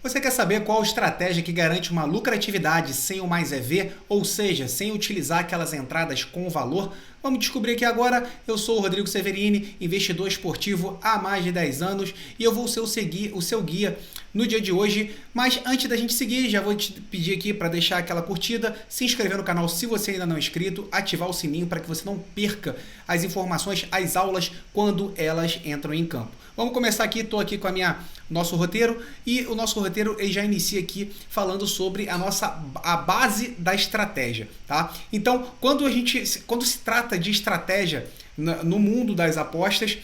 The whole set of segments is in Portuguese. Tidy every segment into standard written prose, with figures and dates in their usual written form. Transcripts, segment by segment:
Você quer saber qual estratégia que garante uma lucratividade sem o mais é ver, ou seja, sem utilizar aquelas entradas com valor? Vamos descobrir aqui agora. Eu sou o Rodrigo Severini, investidor esportivo há mais de 10 anos e eu vou ser o seu guia no dia de hoje. Mas antes da gente seguir, já vou te pedir aqui para deixar aquela curtida, se inscrever no canal se você ainda não é inscrito, ativar o sininho para que você não perca as informações, as aulas, quando elas entram em campo. Vamos começar aqui, estou aqui com nosso roteiro e o nosso roteiro ele já inicia aqui falando sobre a base da estratégia, tá? Então, quando se trata de estratégia no mundo das apostas,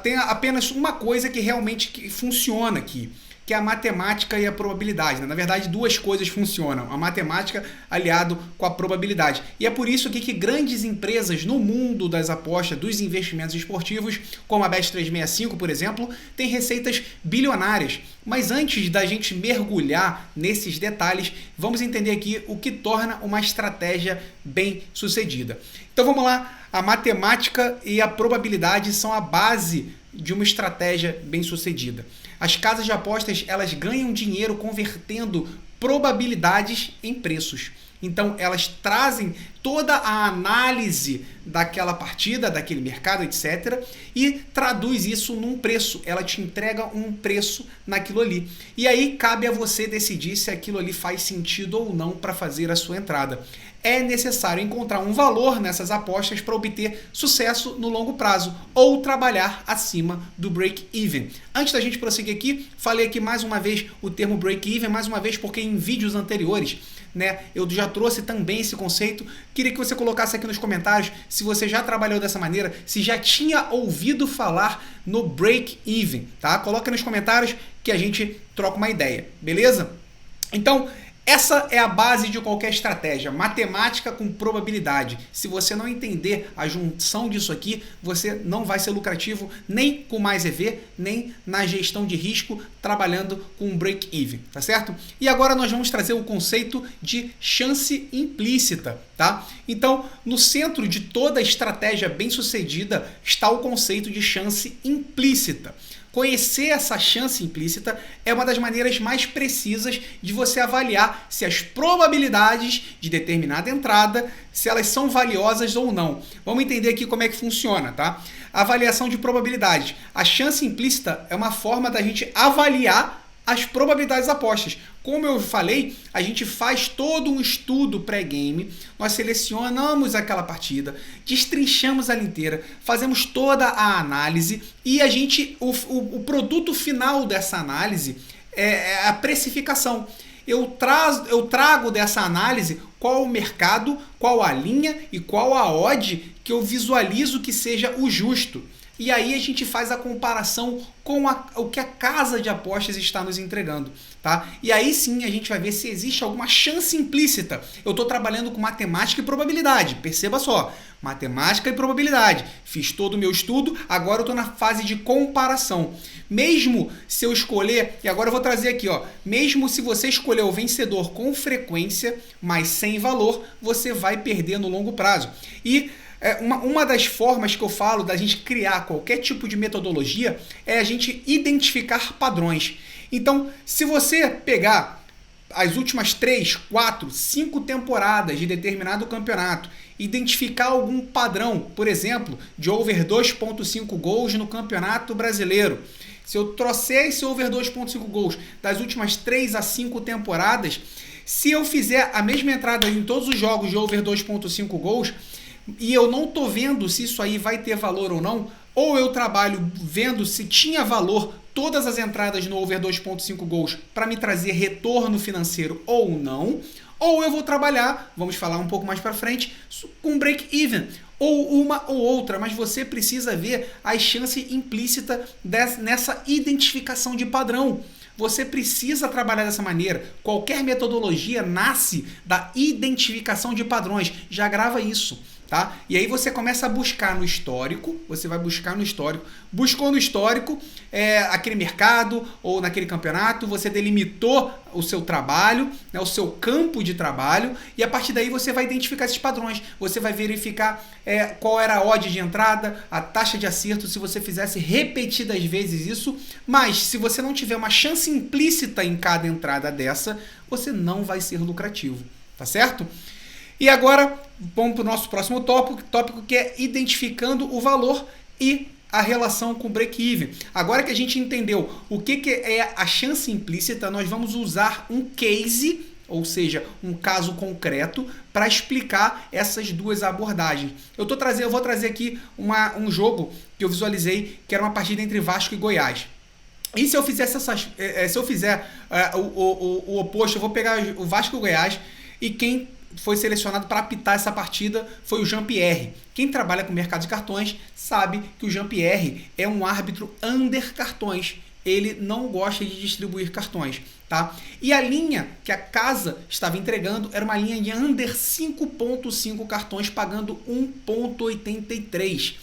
tem apenas uma coisa que realmente funciona aqui, que é a matemática e a probabilidade. Na verdade, duas coisas funcionam, a matemática aliado com a probabilidade. E é por isso aqui que grandes empresas no mundo das apostas, dos investimentos esportivos, como a Bet365, por exemplo, têm receitas bilionárias. Mas antes da gente mergulhar nesses detalhes, vamos entender aqui o que torna uma estratégia bem sucedida. Então vamos lá, a matemática e a probabilidade são a base de uma estratégia bem sucedida. As casas de apostas, elas ganham dinheiro convertendo probabilidades em preços. Então, elas trazem toda a análise daquela partida, daquele mercado, etc. e traduz isso num preço. Ela te entrega um preço naquilo ali. E aí, cabe a você decidir se aquilo ali faz sentido ou não para fazer a sua entrada. É necessário encontrar um valor nessas apostas para obter sucesso no longo prazo ou trabalhar acima do break-even. Antes da gente prosseguir aqui, falei aqui mais uma vez o termo break-even, mais uma vez porque em vídeos anteriores, eu já trouxe também esse conceito. Queria que você colocasse aqui nos comentários se você já trabalhou dessa maneira, se já tinha ouvido falar no break-even, tá? Coloca nos comentários que a gente troca uma ideia, beleza? Então, essa é a base de qualquer estratégia, matemática com probabilidade. Se você não entender a junção disso aqui, você não vai ser lucrativo nem com mais EV, nem na gestão de risco, trabalhando com break-even, tá certo? E agora nós vamos trazer o conceito de chance implícita, tá? Então, no centro de toda estratégia bem-sucedida está o conceito de chance implícita. Conhecer essa chance implícita é uma das maneiras mais precisas de você avaliar se as probabilidades de determinada entrada, se elas são valiosas ou não. Vamos entender aqui como é que funciona, tá? A avaliação de probabilidades. A chance implícita é uma forma da gente avaliar as probabilidades apostas. Como eu falei, a gente faz todo um estudo pré-game, nós selecionamos aquela partida, destrinchamos ela inteira, fazemos toda a análise e o produto final dessa análise é a precificação. Eu trago dessa análise qual o mercado, qual a linha e qual a odd que eu visualizo que seja o justo. E aí a gente faz a comparação com o que a casa de apostas está nos entregando, tá? E aí sim a gente vai ver se existe alguma chance implícita. Eu estou trabalhando com matemática e probabilidade, perceba só, matemática e probabilidade. Fiz todo o meu estudo, agora eu estou na fase de comparação. Mesmo se eu escolher, e agora eu vou trazer aqui, mesmo se você escolher o vencedor com frequência, mas sem valor, você vai perder no longo prazo. E uma das formas que eu falo da gente criar qualquer tipo de metodologia é a gente identificar padrões. Então, se você pegar as últimas 3, 4, 5 temporadas de determinado campeonato, identificar algum padrão, por exemplo, de over 2.5 gols no Campeonato Brasileiro. Se eu trouxer esse over 2.5 gols das últimas 3 a 5 temporadas, se eu fizer a mesma entrada em todos os jogos de over 2.5 gols, e eu não estou vendo se isso aí vai ter valor ou não, ou eu trabalho vendo se tinha valor todas as entradas no over 2.5 gols para me trazer retorno financeiro ou não, ou eu vou trabalhar, vamos falar um pouco mais para frente, com break-even, ou uma ou outra, mas você precisa ver a chance implícita nessa identificação de padrão. Você precisa trabalhar dessa maneira. Qualquer metodologia nasce da identificação de padrões. Já grava isso. tá? E aí você começa a buscar no histórico, você vai buscar no histórico, buscou no histórico aquele mercado ou naquele campeonato, você delimitou o seu trabalho, né, o seu campo de trabalho, e a partir daí você vai identificar esses padrões, você vai verificar qual era a odd de entrada, a taxa de acerto, se você fizesse repetidas vezes isso, mas se você não tiver uma chance implícita em cada entrada dessa, você não vai ser lucrativo, tá certo? E agora, vamos para o nosso próximo tópico que é identificando o valor e a relação com o break-even. Agora que a gente entendeu o que é a chance implícita, nós vamos usar um case, ou seja, um caso concreto, para explicar essas duas abordagens. Eu vou trazer aqui um jogo que eu visualizei, que era uma partida entre Vasco e Goiás. E se eu fizesse o oposto, eu vou pegar o Vasco e o Goiás, e quem foi selecionado para apitar essa partida foi o Jean-Pierre. Quem trabalha com mercado de cartões sabe que o Jean-Pierre é um árbitro under cartões. Ele não gosta de distribuir cartões, tá? E a linha que a casa estava entregando era uma linha de under 5.5 cartões, pagando 1.83.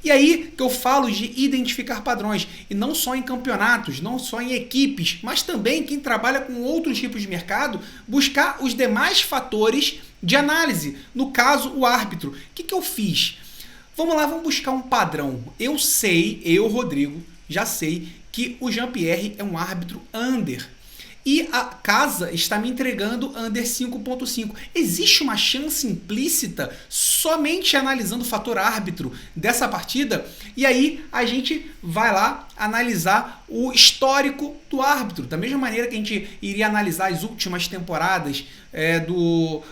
E aí que eu falo de identificar padrões, e não só em campeonatos, não só em equipes, mas também quem trabalha com outros tipos de mercado, buscar os demais fatores de análise, no caso o árbitro. O que eu fiz? Vamos lá, vamos buscar um padrão. Eu, Rodrigo, já sei que o Jean-Pierre é um árbitro under. E a casa está me entregando under 5.5. Existe uma chance implícita somente analisando o fator árbitro dessa partida? E aí a gente vai lá analisar o histórico do árbitro. Da mesma maneira que a gente iria analisar as últimas temporadas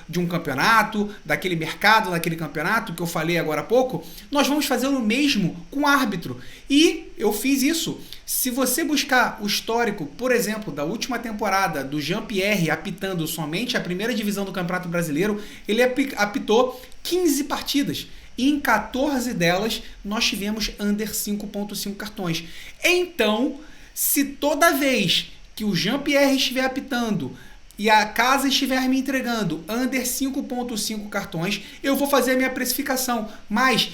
de um campeonato, daquele mercado, daquele campeonato que eu falei agora há pouco, nós vamos fazer o mesmo com o árbitro. E eu fiz isso. Se você buscar o histórico, por exemplo, da última temporada do Jean-Pierre apitando somente a primeira divisão do Campeonato Brasileiro, ele apitou 15 partidas. E em 14 delas nós tivemos under 5.5 cartões. Então, se toda vez que o Jean-Pierre estiver apitando e a casa estiver me entregando under 5.5 cartões, eu vou fazer a minha precificação. Mas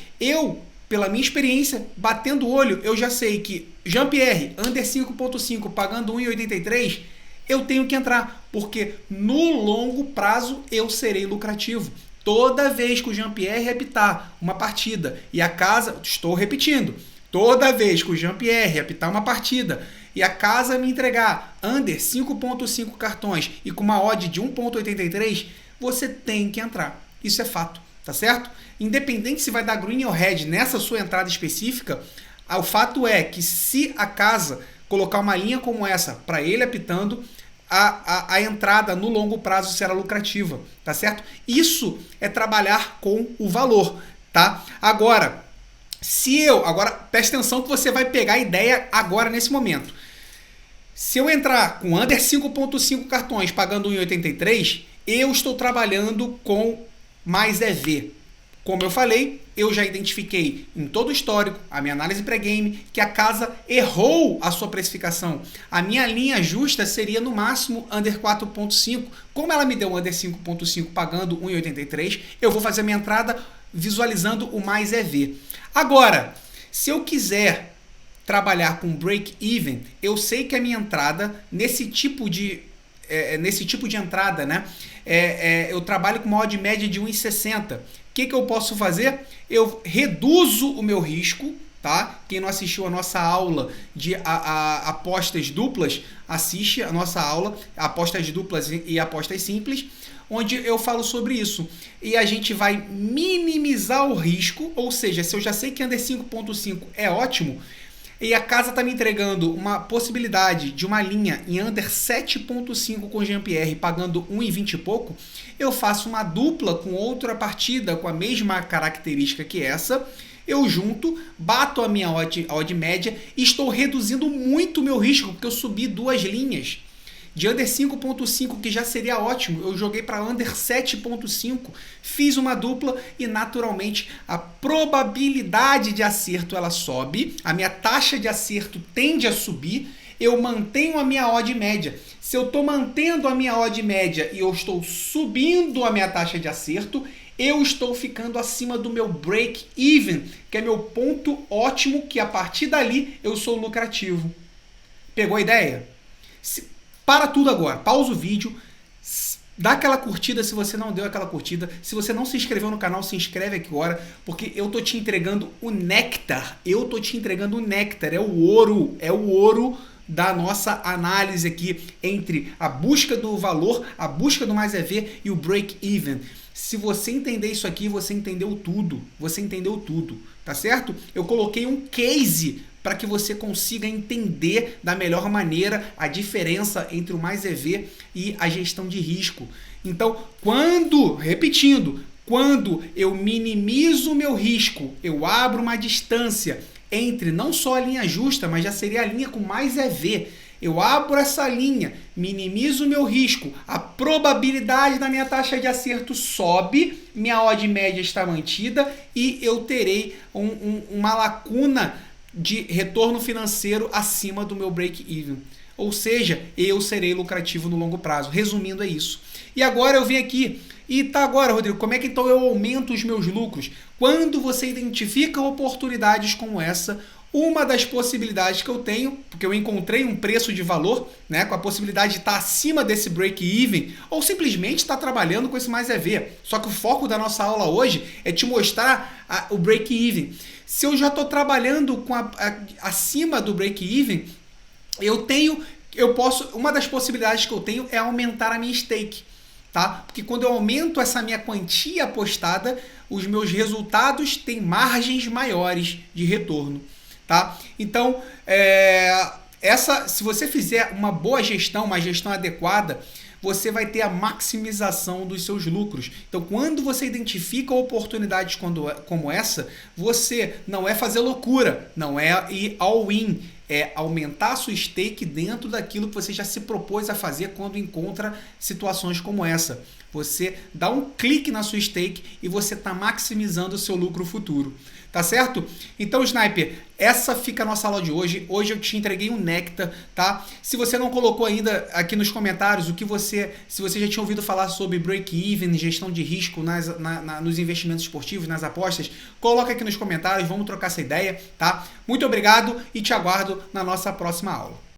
pela minha experiência, batendo o olho, eu já sei que Jean-Pierre, under 5.5, pagando 1,83, eu tenho que entrar, porque no longo prazo eu serei lucrativo. Toda vez que o Jean-Pierre apitar uma partida e a casa, estou repetindo, toda vez que o Jean-Pierre apitar uma partida e a casa me entregar under 5.5 cartões e com uma odd de 1.83, você tem que entrar. Isso é fato, tá certo? Independente se vai dar green ou red nessa sua entrada específica, o fato é que se a casa colocar uma linha como essa para ele apitando, a entrada no longo prazo será lucrativa, tá certo? Isso é trabalhar com o valor, tá? Agora preste atenção que você vai pegar a ideia agora nesse momento. Se eu entrar com under 5.5 cartões pagando 1,83, eu estou trabalhando com mais EV. Como eu falei, eu já identifiquei em todo o histórico, a minha análise pré-game, que a casa errou a sua precificação. A minha linha justa seria no máximo under 4.5. Como ela me deu under 5.5 pagando 1,83, eu vou fazer a minha entrada visualizando o mais EV. Agora, se eu quiser trabalhar com break-even, eu sei que a minha entrada nesse tipo de entrada, né? Eu trabalho com uma odd média de 1,60. O que eu posso fazer? Eu reduzo o meu risco, tá? Quem não assistiu a nossa aula de apostas duplas, assiste a nossa aula, apostas duplas e apostas simples, onde eu falo sobre isso. E a gente vai minimizar o risco, ou seja, se eu já sei que under 5.5 é ótimo, e a casa está me entregando uma possibilidade de uma linha em under 7.5 com Jean-Pierre pagando 1,20 e pouco, eu faço uma dupla com outra partida com a mesma característica que essa, eu junto, bato a minha odd média e estou reduzindo muito o meu risco, porque eu subi duas linhas. De under 5.5, que já seria ótimo, eu joguei para under 7.5, fiz uma dupla e naturalmente a probabilidade de acerto ela sobe, a minha taxa de acerto tende a subir, eu mantenho a minha odd média. Se eu estou mantendo a minha odd média e eu estou subindo a minha taxa de acerto, eu estou ficando acima do meu break-even, que é meu ponto ótimo, que a partir dali eu sou lucrativo. Pegou a ideia? Para tudo agora, pausa o vídeo, dá aquela curtida se você não deu aquela curtida. Se você não se inscreveu no canal, se inscreve aqui agora, porque eu tô te entregando o néctar. Eu tô te entregando o néctar, é o ouro da nossa análise aqui entre a busca do valor, a busca do mais EV e o break-even. Se você entender isso aqui, você entendeu tudo. Você entendeu tudo, tá certo? Eu coloquei um case para que você consiga entender da melhor maneira a diferença entre o mais EV e a gestão de risco. Então, quando eu minimizo o meu risco, eu abro uma distância entre não só a linha justa, mas já seria a linha com mais EV. Eu abro essa linha, minimizo o meu risco, a probabilidade da minha taxa de acerto sobe, minha odd média está mantida e eu terei uma lacuna de retorno financeiro acima do meu break-even. Ou seja, eu serei lucrativo no longo prazo. Resumindo, é isso. E agora eu vim aqui e tá agora, Rodrigo, como é que então eu aumento os meus lucros? Quando você identifica oportunidades como essa, uma das possibilidades que eu tenho, porque eu encontrei um preço de valor, né, com a possibilidade de estar acima desse break-even, ou simplesmente estar trabalhando com esse mais EV. Só que o foco da nossa aula hoje é te mostrar o break-even. Se eu já estou trabalhando com acima do break-even, uma das possibilidades que eu tenho é aumentar a minha stake. Tá? Porque quando eu aumento essa minha quantia apostada, os meus resultados têm margens maiores de retorno. Tá? Então, se você fizer uma boa gestão, uma gestão adequada, você vai ter a maximização dos seus lucros. Então, quando você identifica oportunidades como essa, você não é fazer loucura, não é ir all-in, é aumentar a sua stake dentro daquilo que você já se propôs a fazer quando encontra situações como essa. Você dá um clique na sua stake e você está maximizando o seu lucro futuro. Tá certo? Então, Sniper, essa fica a nossa aula de hoje. Hoje eu te entreguei um néctar, tá? Se você não colocou ainda aqui nos comentários se você já tinha ouvido falar sobre break-even, gestão de risco nos investimentos esportivos, nas apostas, coloca aqui nos comentários, vamos trocar essa ideia, tá? Muito obrigado e te aguardo na nossa próxima aula.